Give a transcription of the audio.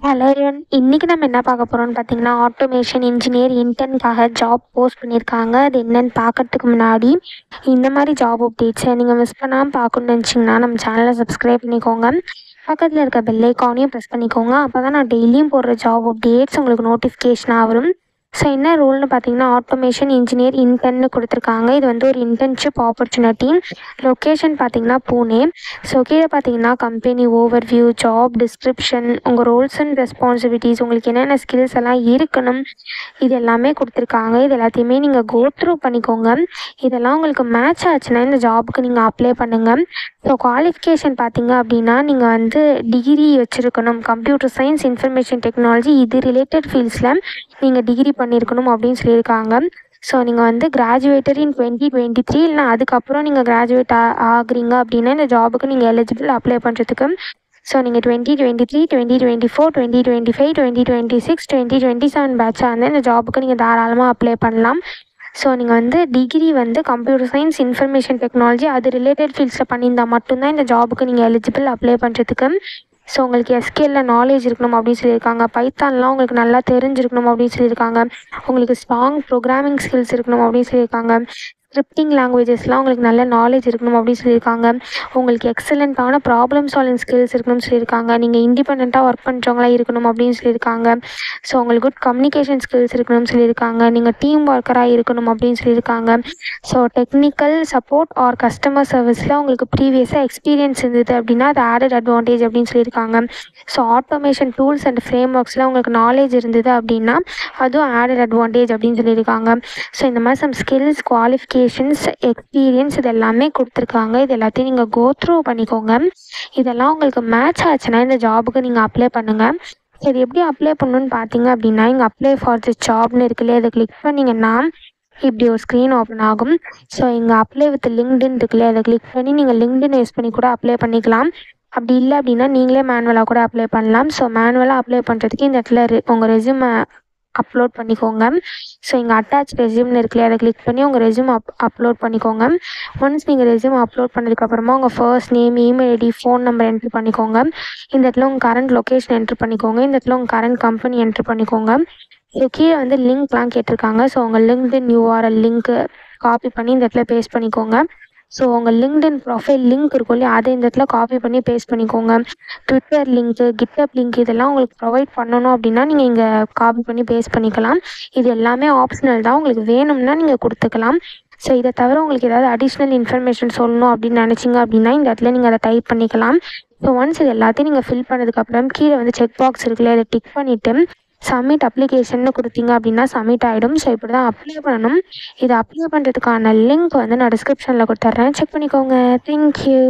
Hello everyone. இன்னைக்கு நம்ம என்ன பார்க்க போகிறோம்னு பார்த்தீங்கன்னா, ஆட்டோமேஷன் இன்ஜினியர் இன்டர்னுக்காக ஜாப் போஸ்ட் பண்ணியிருக்காங்க. அது என்னன்னு பார்க்கறதுக்கு முன்னாடி இந்த மாதிரி ஜாப் அப்டேட்ஸை நீங்கள் மிஸ் பண்ணாமல் பார்க்கணுன்னு நினச்சிங்கன்னா நம்ம சேனலை சப்ஸ்கிரைப் பண்ணிக்கோங்க. பக்கத்தில் இருக்க பெல் ஐக்கானையும் ப்ரெஸ் பண்ணிக்கோங்க. அப்போ தான் நான் டெய்லியும் போடுற ஜாப் அப்டேட்ஸ் உங்களுக்கு நோட்டிஃபிகேஷனாக வரும். ஸோ என்ன ரோல்னு பார்த்தீங்கன்னா, ஆட்டோமேஷன் இன்ஜினியர் இன்டர்ன்னு கொடுத்துருக்காங்க. இது வந்து ஒரு இன்டர்ன்ஷிப் ஆப்பர்ச்சுனிட்டி. லொக்கேஷன் பார்த்தீங்கன்னா பூனே. ஸோ கீழே பார்த்தீங்கன்னா கம்பெனி ஓவர்வியூ, ஜாப் டிஸ்கிரிப்ஷன், உங்கள் ரோல்ஸ் அண்ட் ரெஸ்பான்சிபிலிட்டிஸ், உங்களுக்கு என்னென்ன ஸ்கில்ஸ் எல்லாம் இருக்கணும், இது எல்லாமே கொடுத்துருக்காங்க. இது எல்லாத்தையுமே நீங்கள் கோ த்ரூ பண்ணிக்கோங்க. இதெல்லாம் உங்களுக்கு மேட்ச் ஆச்சுன்னா இந்த ஜாபுக்கு நீங்கள் அப்ளை பண்ணுங்கள். ஸோ குவாலிஃபிகேஷன் பார்த்தீங்க அப்படின்னா, நீங்கள் வந்து டிகிரி வச்சுருக்கணும். கம்ப்யூட்டர் சயின்ஸ், இன்ஃபர்மேஷன் டெக்னாலஜி இது ரிலேட்டட் ஃபீல்ட்ஸில் நீங்கள் டிகிரி பண்ணியிருக்கணும் அப்படின்னு சொல்லியிருக்காங்க. ஸோ நீங்கள் வந்து கிராஜுவேட்டட் இன் 2023 இல்லைனா அதுக்கப்புறம் நீங்கள் கிராஜுவேட் ஆகுறீங்க அப்படின்னா இந்த ஜாபுக்கு நீங்கள் எலிஜிபிள் அப்ளை பண்ணுறதுக்கு. ஸோ நீங்கள் 2023, 2024, 2025, 2026, 2027 பேட்சாக இருந்தால் இந்த ஜாபுக்கு நீங்கள் தாராளமாக அப்ளை பண்ணலாம். ஸோ நீங்கள் வந்து டிகிரி வந்து கம்ப்யூட்டர் சயின்ஸ், இன்ஃபர்மேஷன் டெக்னாலஜி அது ரிலேட்டட் ஃபீல்ட்ஸில் பண்ணியிருந்தால் மட்டும்தான் இந்த ஜாபுக்கு நீங்கள் எலிஜிபிள் அப்ளை பண்ணுறதுக்கு. ஸோ உங்களுக்கு எஸ்கியூஎல்ல நாலேஜ் இருக்கணும் அப்படின்னு சொல்லியிருக்காங்க. பைத்தான்லாம் உங்களுக்கு நல்லா தெரிஞ்சிருக்கணும் அப்படின்னு சொல்லியிருக்காங்க. உங்களுக்கு ஸ்ட்ராங் ப்ரோக்ராமிங் ஸ்கில்ஸ் இருக்கணும் அப்படின்னு சொல்லியிருக்காங்க. ஸ்கிரிப்டிங் லாங்குவேஜஸ்லாம் உங்களுக்கு நல்ல நாலேஜ் இருக்கணும் அப்படின்னு சொல்லியிருக்காங்க. உங்களுக்கு எக்ஸலண்ட்டான ப்ராப்ளம் சால்விங் ஸ்கில்ஸ் இருக்கணும்னு சொல்லியிருக்காங்க. நீங்கள் இண்டிபெண்ட்டாக ஒர்க் பண்ணுறவங்களாம் இருக்கணும் அப்படின்னு சொல்லியிருக்காங்க. ஸோ உங்களுக்கு குட் கம்யூனிகேஷன் ஸ்கில்ஸ் இருக்கணும்னு சொல்லியிருக்காங்க. நீங்கள் டீம் ஒர்க்கராக இருக்கணும் அப்படின்னு சொல்லியிருக்காங்க. So technical support or customer சர்வீஸில் உங்களுக்கு ப்ரீவியஸாக எக்ஸ்பீரியன்ஸ் இருந்தது அப்படின்னா அது ஆடட் அட்வான்டேஜ் அப்படின்னு சொல்லியிருக்காங்க. So automation tools and frame ஒர்க்ஸில் உங்களுக்கு நாலேஜ் இருந்தது அப்படின்னா அதுவும் ஆடட் அட்வான்டேஜ் அப்படின்னு சொல்லியிருக்காங்க. ஸோ இந்த மாதிரி சம் ஸ்கில்ஸ், குவாலிஃபிகேஷன்ஸ், எக்ஸ்பீரியன்ஸ் இது எல்லாமே கொடுத்துருக்காங்க. இது எல்லாத்தையும் நீங்கள் கோ த்ரூ பண்ணிக்கோங்க. இதெல்லாம் உங்களுக்கு மேட்ச் ஆச்சுன்னா இந்த ஜாபுக்கு நீங்கள் அப்ளை பண்ணுங்கள். சரி, எப்படி அப்ளை பண்ணணுன்னு பார்த்தீங்க அப்படின்னா, இங்கே அப்ளை ஃபார் தி ஜாப்னு இருக்குல்லையே, அதை கிளிக் பண்ணிங்கன்னா இப்படி ஒரு ஸ்க்ரீன் ஓப்பன் ஆகும். ஸோ இங்கே அப்ளை வித் லிங்க்டின் இருக்குல்லையே, அதை கிளிக் பண்ணி நீங்கள் லிங்க்டின் யூஸ் பண்ணி கூட அப்ளை பண்ணிக்கலாம். அப்படி இல்லை அப்படின்னா நீங்களே மேனுவலாக கூட அப்ளை பண்ணலாம். ஸோ மேனுவலாக அப்ளை பண்ணுறதுக்கு இந்த இடத்துல உங்கள் ரெஸ்யூமை அப்லோட் பண்ணிக்கோங்க. ஸோ இங்கே அட்டாச் ரெஸ்யூம்னு இருக்குல்லையே, அதை கிளிக் பண்ணி உங்கள் ரெஸ்யூம் அப்லோட் பண்ணிக்கோங்க. ஒன்ஸ் நீங்கள் ரெஸ்யூம் அப்லோட் பண்ணதுக்கப்புறமா உங்கள் first name, email ID, phone number entry பண்ணிக்கோங்க. இந்த இடத்துல உங்கள் கரண்ட் லொக்கேஷன் என்ட்ரு பண்ணிக்கோங்க. இந்த இடத்துல உங்கள் கரண்ட் கம்பெனி என்ட்ரு பண்ணிக்கோங்க. ஸோ கீழே வந்து லிங்க்லாம் கேட்டிருக்காங்க. ஸோ உங்கள் லிங்க்டின் யூஆர்எல் லிங்க்கு காப்பி பண்ணி இந்த இடத்துல பேஸ்ட் பண்ணிக்கோங்க. ஸோ உங்கள் லிங்க்டின் ப்ரொஃபைல் லிங்க் இருக்கும் இல்லையா, அதை இந்த இடத்துல காப்பி பண்ணி பேஸ்ட் பண்ணிக்கோங்க. ட்விட்டர் லிங்க்கு, கிட்டப் லிங்க் இதெல்லாம் உங்களுக்கு ப்ரொவைட் பண்ணணும் அப்படின்னா நீங்கள் இங்கே காப்பி பண்ணி பேஸ்ட் பண்ணிக்கலாம். இது எல்லாமே ஆப்ஷனல் தான், உங்களுக்கு வேணும்னா நீங்கள் கொடுத்துக்கலாம். ஸோ இதை தவிர உங்களுக்கு ஏதாவது அடிஷ்னல் இன்ஃபர்மேஷன் சொல்லணும் அப்படின்னு நினச்சிங்க அப்படின்னா இந்த இடத்துல நீங்கள் அதை டைப் பண்ணிக்கலாம். ஸோ ஒன்ஸ் இது எல்லாத்தையும் நீங்கள் ஃபில் பண்ணதுக்கப்புறம் கீழே வந்து செக் பாக்ஸ் இருக்குல்ல, அதை டிக் பண்ணிவிட்டு சப்மிட் அப்ளிகேஷன்னு கொடுத்தீங்க அப்படின்னா சப்மிட் ஆகிடும். ஸோ இப்படி தான் அப்ளை பண்ணணும். இதை அப்ளை பண்ணுறதுக்கான லிங்க் வந்து நான் டிஸ்கிரிப்ஷனில் கொடுத்துட்றேன், செக் பண்ணிக்கோங்க. தேங்க்யூ.